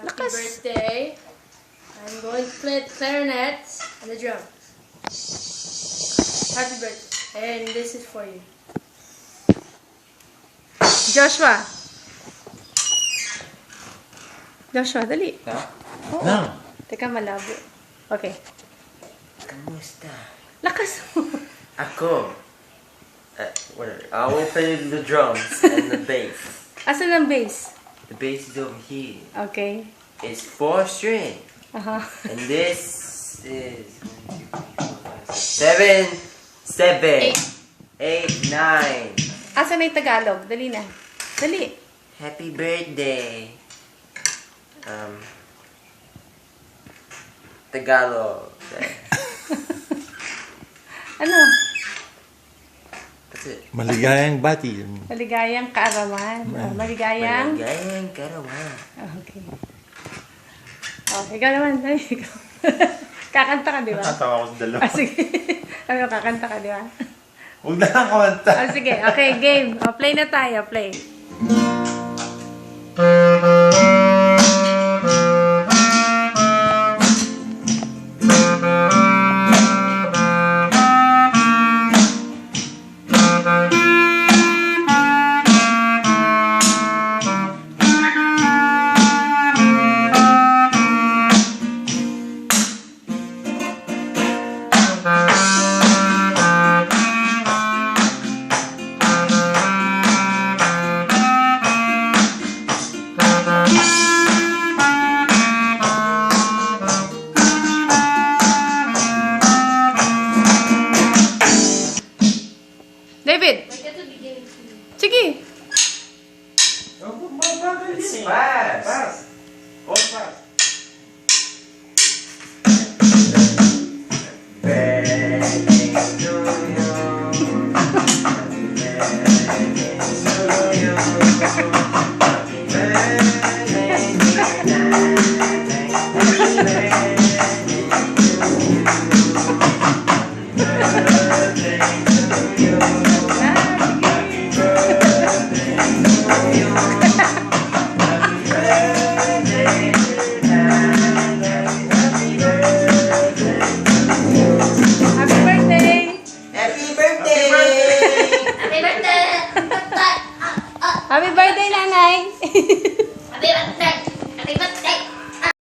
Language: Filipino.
Happy birthday. I'm going to play the clarinet and the drums. Happy birthday. And this is for you. Joshua. Joshua, dali. Oo. No. Teka, malabo. Okay. Kamusta? Lakas mo. Ako. Whatever. I will play the drums and the bass. Asan ang bass? The bass is over here. Okay. It's 4 string. And this is 7, 8, 9. Asan na yung Tagalog? Dali na. Dali. Happy birthday. Tagalog. Ano? That's it. Maligayang bati. Maligayang kaarawan. Maligayang... Maligayang karawan. Okay. Okay, ikaw naman. Dali, ikaw. Kakanta ka, di ba? Natawa ko sa dalawa. Sige. Ano, kakanta ka, di ba? Huwag na lang kumanta. Sige. Okay, game. Play na tayo. Play. David! Sige! It's fast. Go fast.